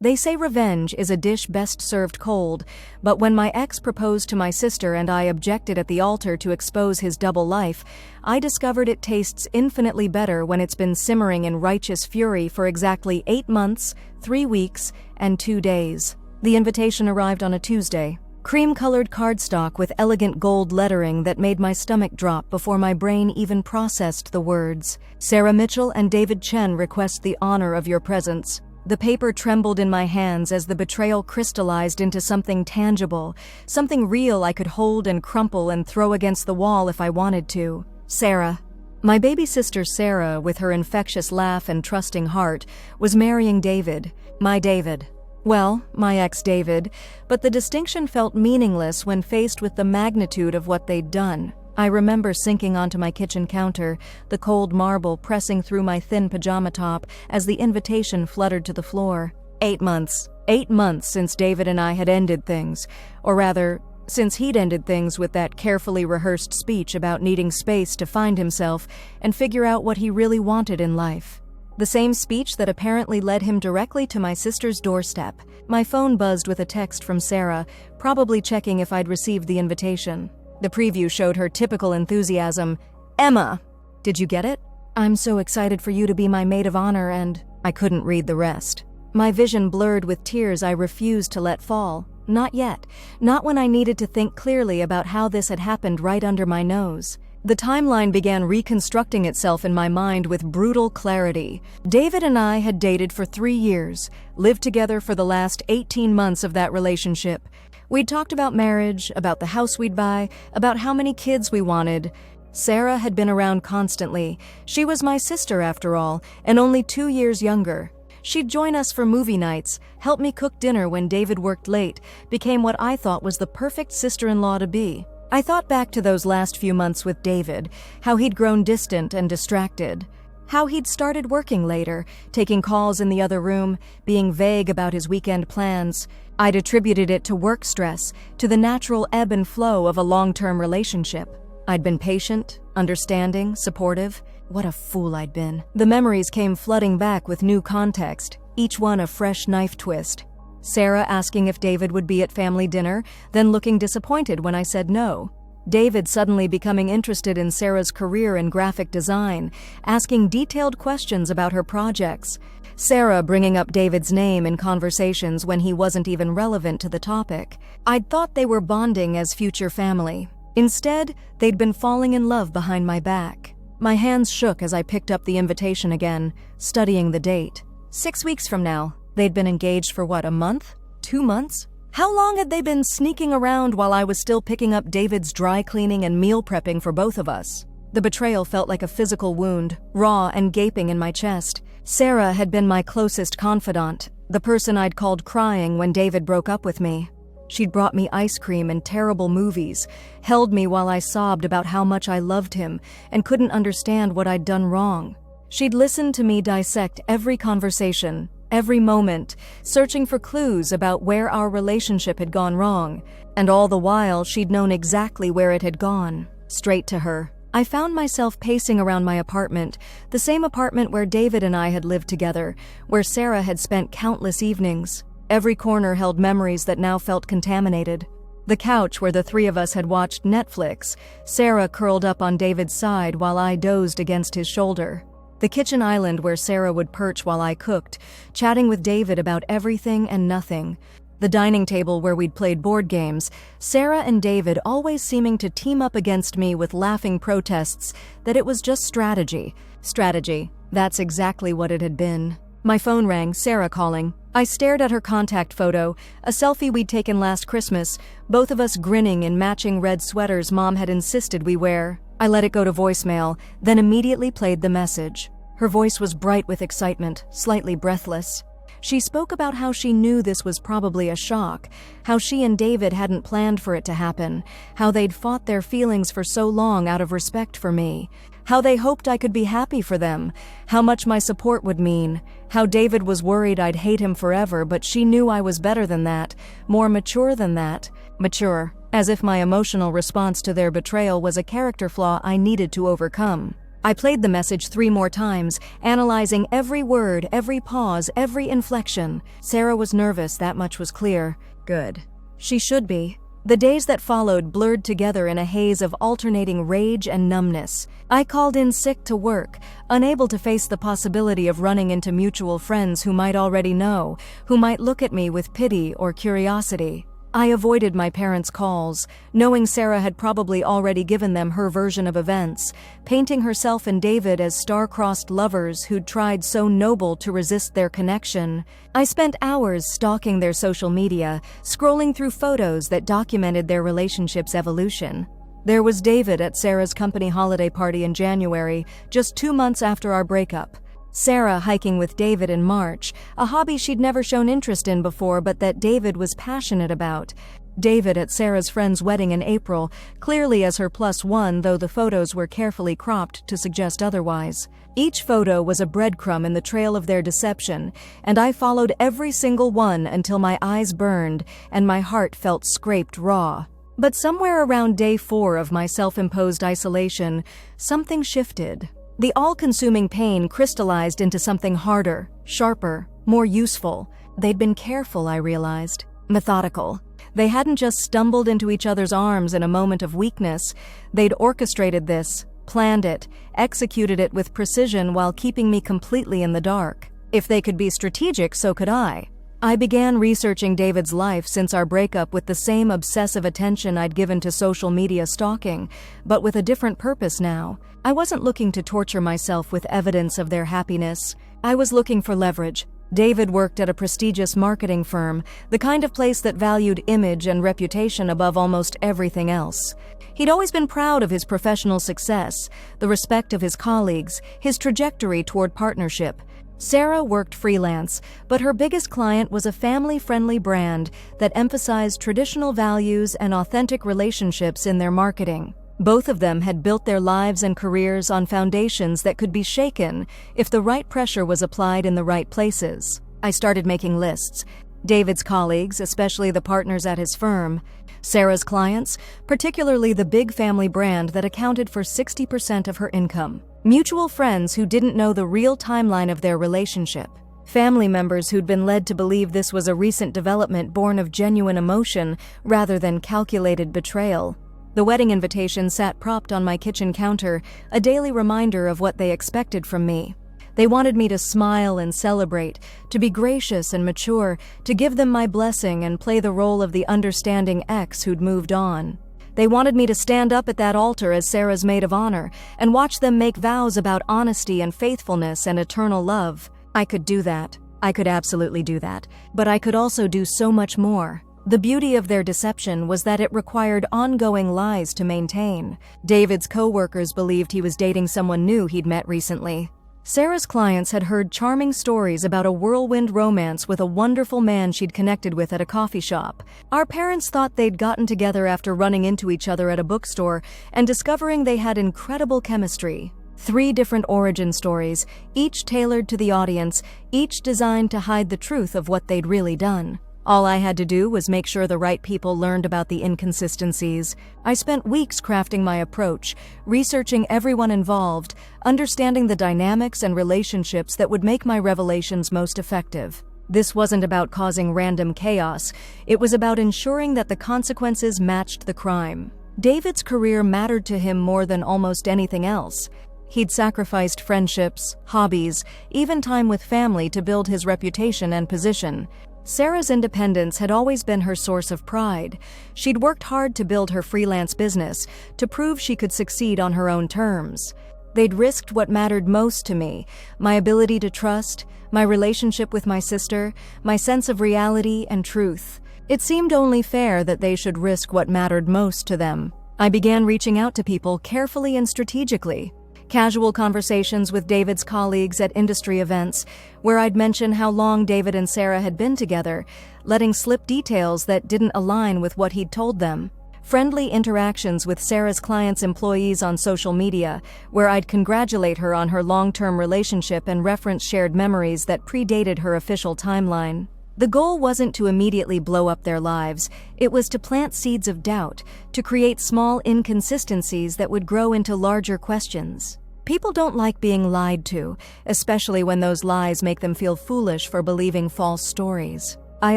They say revenge is a dish best served cold, but when my ex proposed to my sister and I objected at the altar to expose his double life, I discovered it tastes infinitely better when it's been simmering in righteous fury for exactly 8 months, 3 weeks, and 2 days. The invitation arrived on a Tuesday. Cream-colored cardstock with elegant gold lettering that made my stomach drop before my brain even processed the words. Sarah Mitchell and David Chen request the honor of your presence. The paper trembled in my hands as the betrayal crystallized into something tangible, something real I could hold and crumple and throw against the wall if I wanted to. Sarah. My baby sister Sarah, with her infectious laugh and trusting heart, was marrying David. My David. Well, my ex-David, but the distinction felt meaningless when faced with the magnitude of what they'd done. I remember sinking onto my kitchen counter, the cold marble pressing through my thin pajama top as the invitation fluttered to the floor. 8 months. 8 months since David and I had ended things. Or rather, since he'd ended things with that carefully rehearsed speech about needing space to find himself and figure out what he really wanted in life. The same speech that apparently led him directly to my sister's doorstep. My phone buzzed with a text from Sarah, probably checking if I'd received the invitation. The preview showed her typical enthusiasm. Emma! Did you get it? I'm so excited for you to be my maid of honor and... I couldn't read the rest. My vision blurred with tears I refused to let fall. Not yet. Not when I needed to think clearly about how this had happened right under my nose. The timeline began reconstructing itself in my mind with brutal clarity. David and I had dated for 3 years, lived together for the last 18 months of that relationship. We'd talked about marriage, about the house we'd buy, about how many kids we wanted. Sarah had been around constantly. She was my sister, after all, and only 2 years younger. She'd join us for movie nights, help me cook dinner when David worked late, became what I thought was the perfect sister-in-law to be. I thought back to those last few months with David, how he'd grown distant and distracted, how he'd started working later, taking calls in the other room, being vague about his weekend plans. I'd attributed it to work stress, to the natural ebb and flow of a long-term relationship. I'd been patient, understanding, supportive. What a fool I'd been. The memories came flooding back with new context, each one a fresh knife twist. Sarah asking if David would be at family dinner, then looking disappointed when I said no. David suddenly becoming interested in Sarah's career in graphic design, asking detailed questions about her projects. Sarah bringing up David's name in conversations when he wasn't even relevant to the topic. I'd thought they were bonding as future family. Instead, they'd been falling in love behind my back. My hands shook as I picked up the invitation again, studying the date. 6 weeks from now. They'd been engaged for what, a month? 2 months? How long had they been sneaking around while I was still picking up David's dry cleaning and meal prepping for both of us? The betrayal felt like a physical wound, raw and gaping in my chest. Sarah had been my closest confidant, the person I'd called crying when David broke up with me. She'd brought me ice cream and terrible movies, held me while I sobbed about how much I loved him and couldn't understand what I'd done wrong. She'd listened to me dissect every conversation, every moment, searching for clues about where our relationship had gone wrong, and all the while she'd known exactly where it had gone, straight to her. I found myself pacing around my apartment, the same apartment where David and I had lived together, where Sarah had spent countless evenings. Every corner held memories that now felt contaminated. The couch where the 3 of us had watched Netflix, Sarah curled up on David's side while I dozed against his shoulder. The kitchen island where Sarah would perch while I cooked, chatting with David about everything and nothing. The dining table where we'd played board games, Sarah and David always seeming to team up against me with laughing protests that it was just strategy. Strategy. That's exactly what it had been. My phone rang, Sarah calling. I stared at her contact photo, a selfie we'd taken last Christmas, both of us grinning in matching red sweaters Mom had insisted we wear. I let it go to voicemail, then immediately played the message. Her voice was bright with excitement, slightly breathless. She spoke about how she knew this was probably a shock, how she and David hadn't planned for it to happen, how they'd fought their feelings for so long out of respect for me, how they hoped I could be happy for them, how much my support would mean, how David was worried I'd hate him forever, but she knew I was better than that, more mature than that. Mature, as if my emotional response to their betrayal was a character flaw I needed to overcome. I played the message 3 more times, analyzing every word, every pause, every inflection. Sarah was nervous, that much was clear. Good. She should be. The days that followed blurred together in a haze of alternating rage and numbness. I called in sick to work, unable to face the possibility of running into mutual friends who might already know, who might look at me with pity or curiosity. I avoided my parents' calls, knowing Sarah had probably already given them her version of events, painting herself and David as star-crossed lovers who'd tried so noble to resist their connection. I spent hours stalking their social media, scrolling through photos that documented their relationship's evolution. There was David at Sarah's company holiday party in January, just 2 months after our breakup. Sarah hiking with David in March, a hobby she'd never shown interest in before but that David was passionate about. David at Sarah's friend's wedding in April, clearly as her +1, though the photos were carefully cropped to suggest otherwise. Each photo was a breadcrumb in the trail of their deception, and I followed every single one until my eyes burned and my heart felt scraped raw. But somewhere around day 4 of my self-imposed isolation, something shifted. The all-consuming pain crystallized into something harder, sharper, more useful. They'd been careful, I realized. Methodical. They hadn't just stumbled into each other's arms in a moment of weakness. They'd orchestrated this, planned it, executed it with precision while keeping me completely in the dark. If they could be strategic, so could I. I began researching David's life since our breakup with the same obsessive attention I'd given to social media stalking, but with a different purpose now. I wasn't looking to torture myself with evidence of their happiness. I was looking for leverage. David worked at a prestigious marketing firm, the kind of place that valued image and reputation above almost everything else. He'd always been proud of his professional success, the respect of his colleagues, his trajectory toward partnership. Sarah worked freelance, but her biggest client was a family-friendly brand that emphasized traditional values and authentic relationships in their marketing. Both of them had built their lives and careers on foundations that could be shaken if the right pressure was applied in the right places. I started making lists. David's colleagues, especially the partners at his firm. Sarah's clients, particularly the big family brand that accounted for 60% of her income. Mutual friends who didn't know the real timeline of their relationship. Family members who'd been led to believe this was a recent development born of genuine emotion rather than calculated betrayal. The wedding invitation sat propped on my kitchen counter, a daily reminder of what they expected from me. They wanted me to smile and celebrate, to be gracious and mature, to give them my blessing and play the role of the understanding ex who'd moved on. They wanted me to stand up at that altar as Sarah's maid of honor and watch them make vows about honesty and faithfulness and eternal love. I could do that. I could absolutely do that. But I could also do so much more. The beauty of their deception was that it required ongoing lies to maintain. David's co-workers believed he was dating someone new he'd met recently. Sarah's clients had heard charming stories about a whirlwind romance with a wonderful man she'd connected with at a coffee shop. Our parents thought they'd gotten together after running into each other at a bookstore and discovering they had incredible chemistry. 3 different origin stories, each tailored to the audience, each designed to hide the truth of what they'd really done. All I had to do was make sure the right people learned about the inconsistencies. I spent weeks crafting my approach, researching everyone involved, understanding the dynamics and relationships that would make my revelations most effective. This wasn't about causing random chaos. It was about ensuring that the consequences matched the crime. David's career mattered to him more than almost anything else. He'd sacrificed friendships, hobbies, even time with family to build his reputation and position. Sarah's independence had always been her source of pride. She'd worked hard to build her freelance business, to prove she could succeed on her own terms. They'd risked what mattered most to me, my ability to trust, my relationship with my sister, my sense of reality and truth. It seemed only fair that they should risk what mattered most to them. I began reaching out to people carefully and strategically. Casual conversations with David's colleagues at industry events, where I'd mention how long David and Sarah had been together, letting slip details that didn't align with what he'd told them. Friendly interactions with Sarah's clients' employees on social media, where I'd congratulate her on her long-term relationship and reference shared memories that predated her official timeline. The goal wasn't to immediately blow up their lives. It was to plant seeds of doubt, to create small inconsistencies that would grow into larger questions. People don't like being lied to, especially when those lies make them feel foolish for believing false stories. I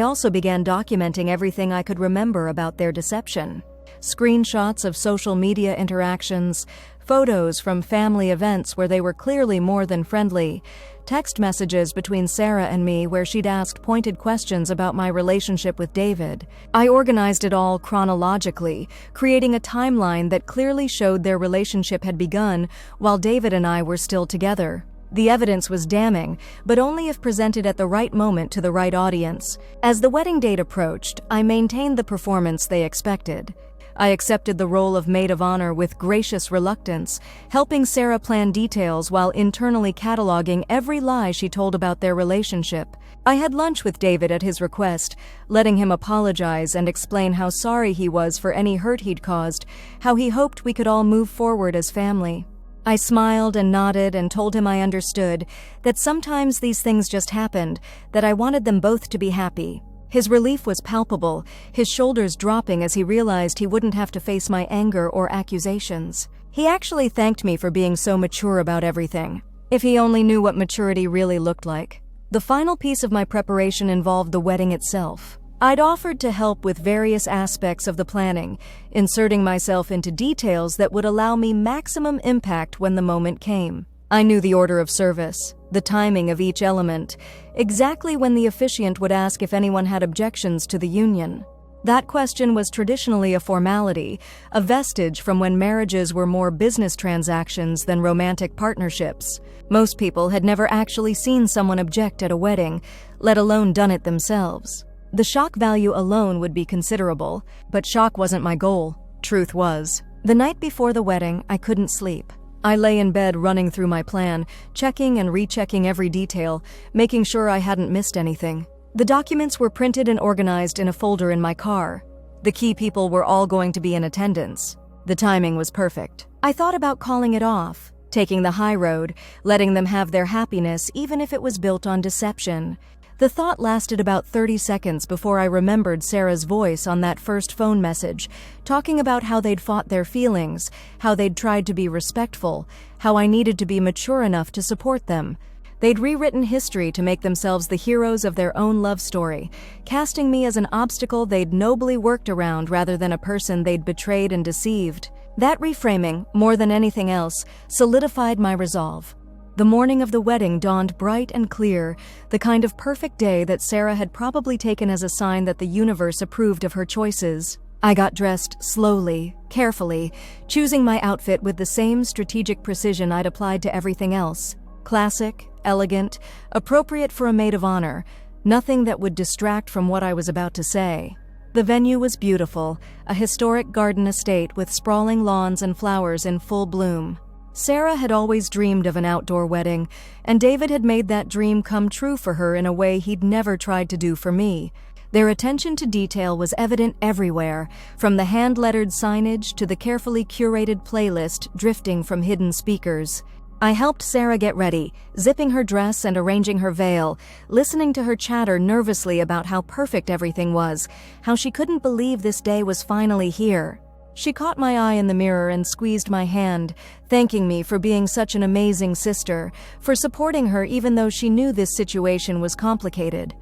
also began documenting everything I could remember about their deception. Screenshots of social media interactions, photos from family events where they were clearly more than friendly, text messages between Sarah and me where she'd asked pointed questions about my relationship with David. I organized it all chronologically, creating a timeline that clearly showed their relationship had begun while David and I were still together. The evidence was damning, but only if presented at the right moment to the right audience. As the wedding date approached, I maintained the performance they expected. I accepted the role of maid of honor with gracious reluctance, helping Sarah plan details while internally cataloging every lie she told about their relationship. I had lunch with David at his request, letting him apologize and explain how sorry he was for any hurt he'd caused, how he hoped we could all move forward as family. I smiled and nodded and told him I understood, that sometimes these things just happened, that I wanted them both to be happy. His relief was palpable, his shoulders dropping as he realized he wouldn't have to face my anger or accusations. He actually thanked me for being so mature about everything. If he only knew what maturity really looked like. The final piece of my preparation involved the wedding itself. I'd offered to help with various aspects of the planning, inserting myself into details that would allow me maximum impact when the moment came. I knew the order of service, the timing of each element, exactly when the officiant would ask if anyone had objections to the union. That question was traditionally a formality, a vestige from when marriages were more business transactions than romantic partnerships. Most people had never actually seen someone object at a wedding, let alone done it themselves. The shock value alone would be considerable, but shock wasn't my goal. Truth was, the night before the wedding, I couldn't sleep. I lay in bed running through my plan, checking and rechecking every detail, making sure I hadn't missed anything. The documents were printed and organized in a folder in my car. The key people were all going to be in attendance. The timing was perfect. I thought about calling it off, taking the high road, letting them have their happiness even if it was built on deception. The thought lasted about 30 seconds before I remembered Sarah's voice on that first phone message, talking about how they'd fought their feelings, how they'd tried to be respectful, how I needed to be mature enough to support them. They'd rewritten history to make themselves the heroes of their own love story, casting me as an obstacle they'd nobly worked around rather than a person they'd betrayed and deceived. That reframing, more than anything else, solidified my resolve. The morning of the wedding dawned bright and clear, the kind of perfect day that Sarah had probably taken as a sign that the universe approved of her choices. I got dressed slowly, carefully, choosing my outfit with the same strategic precision I'd applied to everything else. Classic, elegant, appropriate for a maid of honor, nothing that would distract from what I was about to say. The venue was beautiful, a historic garden estate with sprawling lawns and flowers in full bloom. Sarah had always dreamed of an outdoor wedding, and David had made that dream come true for her in a way he'd never tried to do for me. Their attention to detail was evident everywhere, from the hand-lettered signage to the carefully curated playlist drifting from hidden speakers. I helped Sarah get ready, zipping her dress and arranging her veil, listening to her chatter nervously about how perfect everything was, how she couldn't believe this day was finally here. She caught my eye in the mirror and squeezed my hand, thanking me for being such an amazing sister, for supporting her even though she knew this situation was complicated.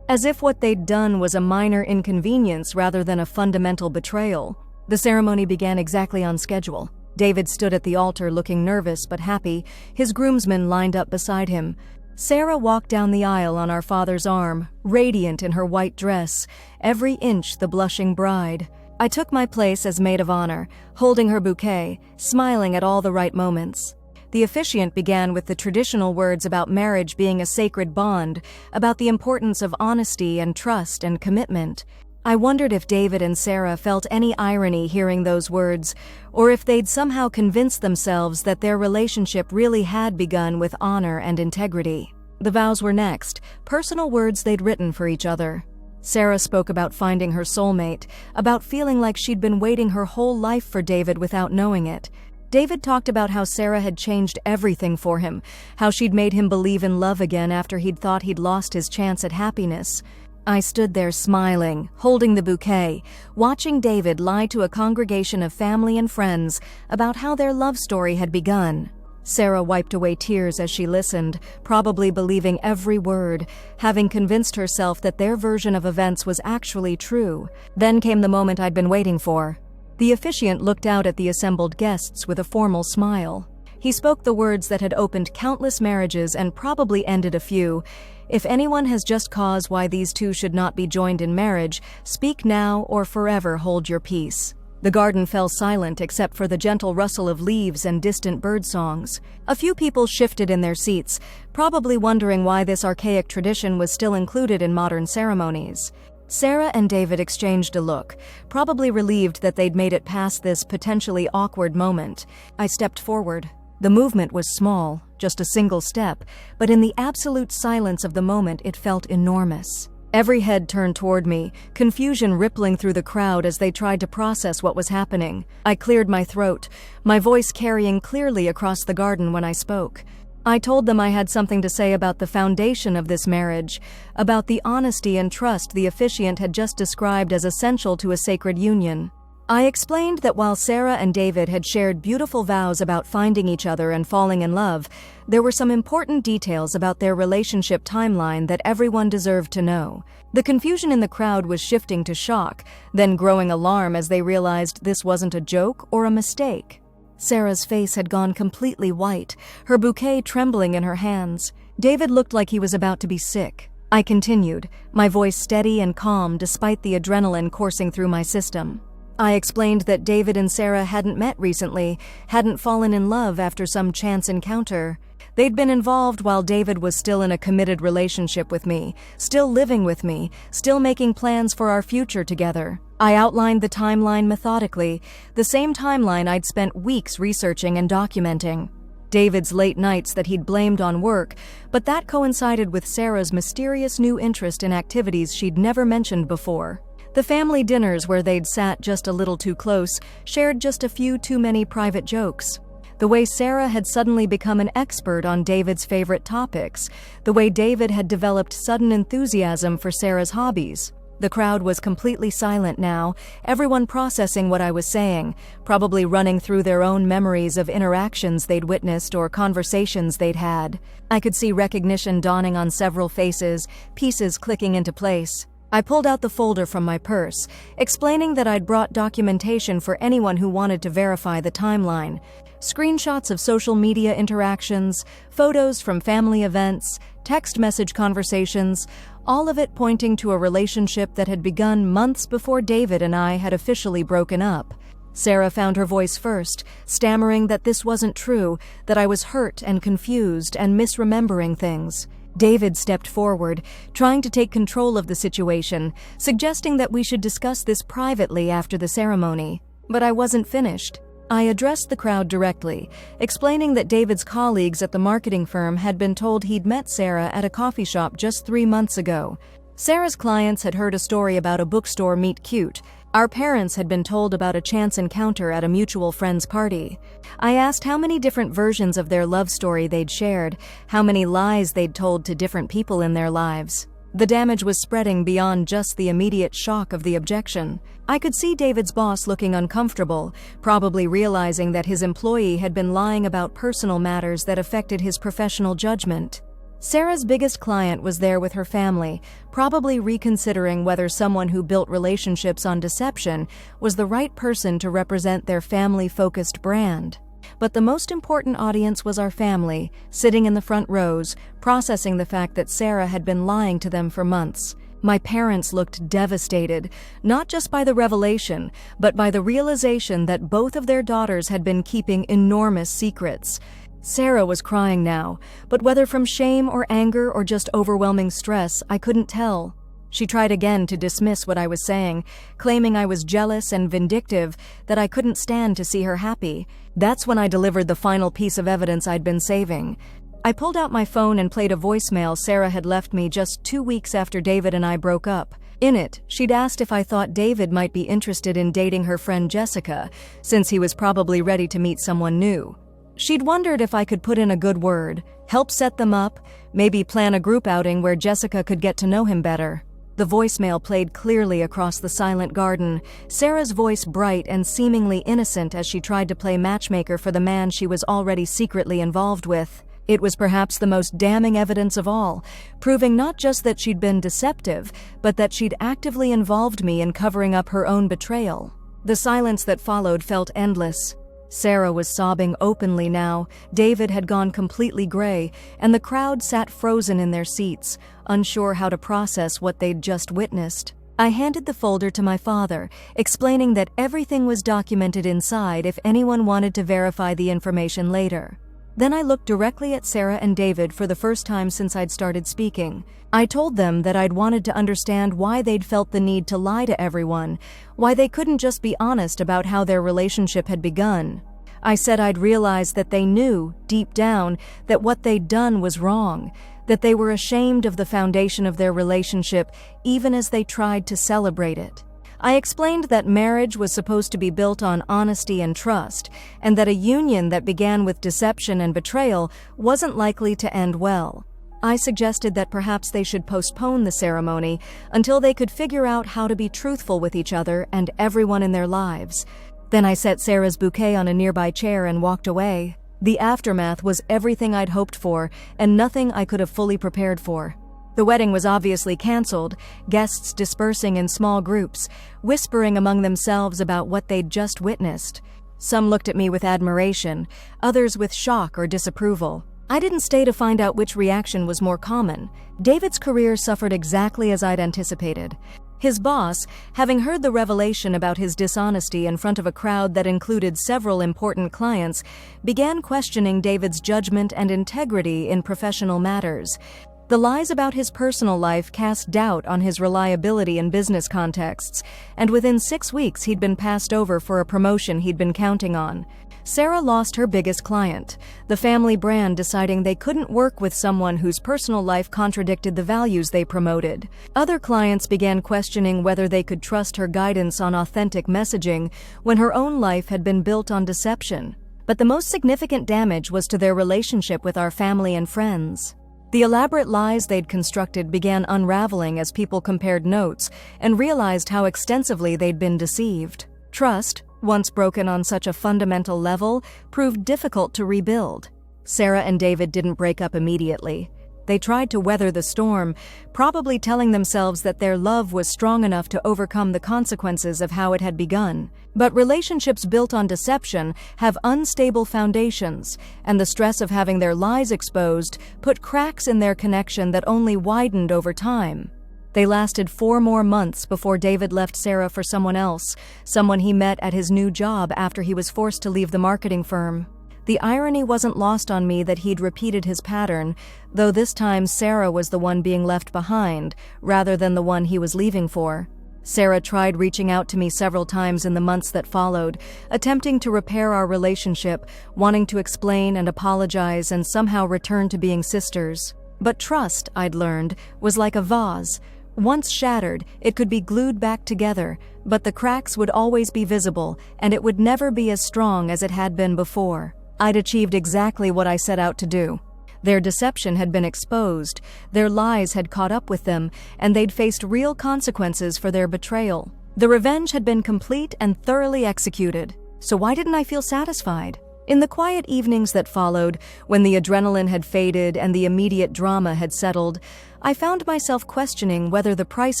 As if what they'd done was a minor inconvenience rather than a fundamental betrayal. The ceremony began exactly on schedule. David stood at the altar looking nervous but happy, his groomsmen lined up beside him. Sarah walked down the aisle on our father's arm, radiant in her white dress, every inch the blushing bride. I took my place as maid of honor, holding her bouquet, smiling at all the right moments. The officiant began with the traditional words about marriage being a sacred bond, about the importance of honesty and trust and commitment. I wondered if David and Sarah felt any irony hearing those words, or if they'd somehow convinced themselves that their relationship really had begun with honor and integrity. The vows were next, personal words they'd written for each other. Sarah spoke about finding her soulmate, about feeling like she'd been waiting her whole life for David without knowing it. David talked about how Sarah had changed everything for him, how she'd made him believe in love again after he'd thought he'd lost his chance at happiness. I stood there smiling, holding the bouquet, watching David lie to a congregation of family and friends about how their love story had begun. Sarah wiped away tears as she listened, probably believing every word, having convinced herself that their version of events was actually true. Then came the moment I'd been waiting for. The officiant looked out at the assembled guests with a formal smile. He spoke the words that had opened countless marriages and probably ended a few. If anyone has just cause why these two should not be joined in marriage, speak now or forever hold your peace. The garden fell silent except for the gentle rustle of leaves and distant bird songs. A few people shifted in their seats, probably wondering why this archaic tradition was still included in modern ceremonies. Sarah and David exchanged a look, probably relieved that they'd made it past this potentially awkward moment. I stepped forward. The movement was small, just a single step, but in the absolute silence of the moment it felt enormous. Every head turned toward me, confusion rippling through the crowd as they tried to process what was happening. I cleared my throat, my voice carrying clearly across the garden when I spoke. I told them I had something to say about the foundation of this marriage, about the honesty and trust the officiant had just described as essential to a sacred union. I explained that while Sarah and David had shared beautiful vows about finding each other and falling in love, there were some important details about their relationship timeline that everyone deserved to know. The confusion in the crowd was shifting to shock, then growing alarm as they realized this wasn't a joke or a mistake. Sarah's face had gone completely white, her bouquet trembling in her hands. David looked like he was about to be sick. I continued, my voice steady and calm despite the adrenaline coursing through my system. I explained that David and Sarah hadn't met recently, hadn't fallen in love after some chance encounter. They'd been involved while David was still in a committed relationship with me, still living with me, still making plans for our future together. I outlined the timeline methodically, the same timeline I'd spent weeks researching and documenting. David's late nights that he'd blamed on work, but that coincided with Sarah's mysterious new interest in activities she'd never mentioned before. The family dinners where they'd sat just a little too close shared just a few too many private jokes. The way Sarah had suddenly become an expert on David's favorite topics. The way David had developed sudden enthusiasm for Sarah's hobbies. The crowd was completely silent now, everyone processing what I was saying, probably running through their own memories of interactions they'd witnessed or conversations they'd had. I could see recognition dawning on several faces, pieces clicking into place. I pulled out the folder from my purse, explaining that I'd brought documentation for anyone who wanted to verify the timeline. Screenshots of social media interactions, photos from family events, text message conversations, all of it pointing to a relationship that had begun months before David and I had officially broken up. Sarah found her voice first, stammering that this wasn't true, that I was hurt and confused and misremembering things. David stepped forward, trying to take control of the situation, suggesting that we should discuss this privately after the ceremony. But I wasn't finished. I addressed the crowd directly, explaining that David's colleagues at the marketing firm had been told he'd met Sarah at a coffee shop just 3 months ago. Sarah's clients had heard a story about a bookstore meet cute. Our parents had been told about a chance encounter at a mutual friend's party. I asked how many different versions of their love story they'd shared, how many lies they'd told to different people in their lives. The damage was spreading beyond just the immediate shock of the objection. I could see David's boss looking uncomfortable, probably realizing that his employee had been lying about personal matters that affected his professional judgment. Sarah's biggest client was there with her family, probably reconsidering whether someone who built relationships on deception was the right person to represent their family-focused brand. But the most important audience was our family, sitting in the front rows, processing the fact that Sarah had been lying to them for months. My parents looked devastated, not just by the revelation, but by the realization that both of their daughters had been keeping enormous secrets. Sarah was crying now, but whether from shame or anger or just overwhelming stress, I couldn't tell. She tried again to dismiss what I was saying, claiming I was jealous and vindictive, that I couldn't stand to see her happy. That's when I delivered the final piece of evidence I'd been saving. I pulled out my phone and played a voicemail Sarah had left me just 2 weeks after David and I broke up. In it, she'd asked if I thought David might be interested in dating her friend Jessica, since he was probably ready to meet someone new. She'd wondered if I could put in a good word, help set them up, maybe plan a group outing where Jessica could get to know him better. The voicemail played clearly across the silent garden, Sarah's voice bright and seemingly innocent as she tried to play matchmaker for the man she was already secretly involved with. It was perhaps the most damning evidence of all, proving not just that she'd been deceptive, but that she'd actively involved me in covering up her own betrayal. The silence that followed felt endless. Sarah was sobbing openly now, David had gone completely gray, and the crowd sat frozen in their seats, unsure how to process what they'd just witnessed. I handed the folder to my father, explaining that everything was documented inside if anyone wanted to verify the information later. Then I looked directly at Sarah and David for the first time since I'd started speaking. I told them that I'd wanted to understand why they'd felt the need to lie to everyone, why they couldn't just be honest about how their relationship had begun. I said I'd realized that they knew, deep down, that what they'd done was wrong, that they were ashamed of the foundation of their relationship even as they tried to celebrate it. I explained that marriage was supposed to be built on honesty and trust, and that a union that began with deception and betrayal wasn't likely to end well. I suggested that perhaps they should postpone the ceremony until they could figure out how to be truthful with each other and everyone in their lives. Then I set Sarah's bouquet on a nearby chair and walked away. The aftermath was everything I'd hoped for, and nothing I could have fully prepared for. The wedding was obviously canceled, guests dispersing in small groups, whispering among themselves about what they'd just witnessed. Some looked at me with admiration, others with shock or disapproval. I didn't stay to find out which reaction was more common. David's career suffered exactly as I'd anticipated. His boss, having heard the revelation about his dishonesty in front of a crowd that included several important clients, began questioning David's judgment and integrity in professional matters. The lies about his personal life cast doubt on his reliability in business contexts, and within 6 weeks he'd been passed over for a promotion he'd been counting on. Sarah lost her biggest client, the family brand deciding they couldn't work with someone whose personal life contradicted the values they promoted. Other clients began questioning whether they could trust her guidance on authentic messaging when her own life had been built on deception. But the most significant damage was to their relationship with our family and friends. The elaborate lies they'd constructed began unraveling as people compared notes and realized how extensively they'd been deceived. Trust, once broken on such a fundamental level, proved difficult to rebuild. Sarah and David didn't break up immediately. They tried to weather the storm, probably telling themselves that their love was strong enough to overcome the consequences of how it had begun. But relationships built on deception have unstable foundations, and the stress of having their lies exposed put cracks in their connection that only widened over time. They lasted 4 more months before David left Sarah for someone else, someone he met at his new job after he was forced to leave the marketing firm. The irony wasn't lost on me that he'd repeated his pattern, though this time Sarah was the one being left behind, rather than the one he was leaving for. Sarah tried reaching out to me several times in the months that followed, attempting to repair our relationship, wanting to explain and apologize and somehow return to being sisters. But trust, I'd learned, was like a vase. Once shattered, it could be glued back together, but the cracks would always be visible, and it would never be as strong as it had been before. I'd achieved exactly what I set out to do. Their deception had been exposed, their lies had caught up with them, and they'd faced real consequences for their betrayal. The revenge had been complete and thoroughly executed. So why didn't I feel satisfied? In the quiet evenings that followed, when the adrenaline had faded and the immediate drama had settled, I found myself questioning whether the price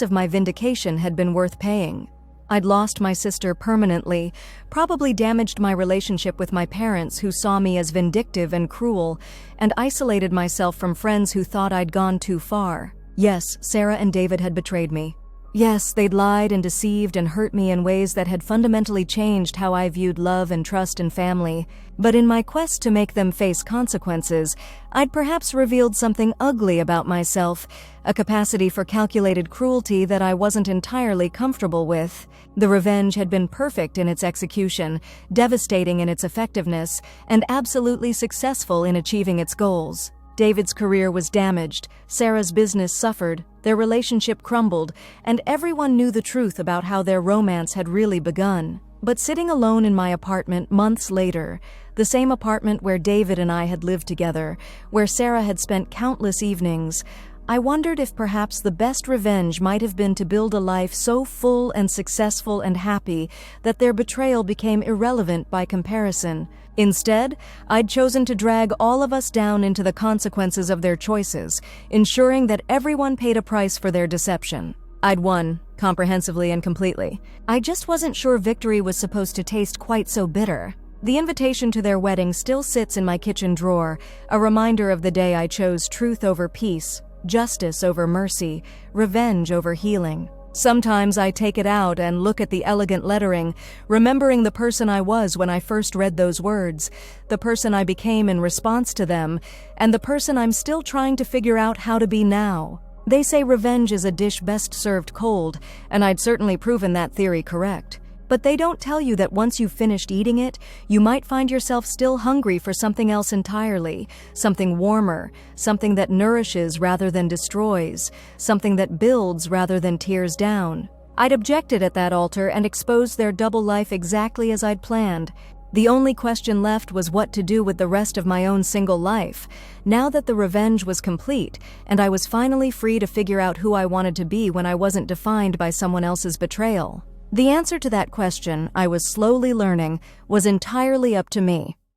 of my vindication had been worth paying. I'd lost my sister permanently, probably damaged my relationship with my parents who saw me as vindictive and cruel, and isolated myself from friends who thought I'd gone too far. Yes, Sarah and David had betrayed me. Yes, they'd lied and deceived and hurt me in ways that had fundamentally changed how I viewed love and trust and family. But in my quest to make them face consequences, I'd perhaps revealed something ugly about myself, a capacity for calculated cruelty that I wasn't entirely comfortable with. The revenge had been perfect in its execution, devastating in its effectiveness, and absolutely successful in achieving its goals. David's career was damaged, Sarah's business suffered, their relationship crumbled, and everyone knew the truth about how their romance had really begun. But sitting alone in my apartment months later, the same apartment where David and I had lived together, where Sarah had spent countless evenings, I wondered if perhaps the best revenge might have been to build a life so full and successful and happy that their betrayal became irrelevant by comparison. Instead, I'd chosen to drag all of us down into the consequences of their choices, ensuring that everyone paid a price for their deception. I'd won, comprehensively and completely. I just wasn't sure victory was supposed to taste quite so bitter. The invitation to their wedding still sits in my kitchen drawer, a reminder of the day I chose truth over peace, justice over mercy, revenge over healing. Sometimes I take it out and look at the elegant lettering, remembering the person I was when I first read those words, the person I became in response to them, and the person I'm still trying to figure out how to be now. They say revenge is a dish best served cold, and I'd certainly proven that theory correct. But they don't tell you that once you've finished eating it, you might find yourself still hungry for something else entirely, something warmer, something that nourishes rather than destroys, something that builds rather than tears down. I'd objected at that altar and exposed their double life exactly as I'd planned. The only question left was what to do with the rest of my own single life, now that the revenge was complete and I was finally free to figure out who I wanted to be when I wasn't defined by someone else's betrayal. The answer to that question, I was slowly learning, was entirely up to me.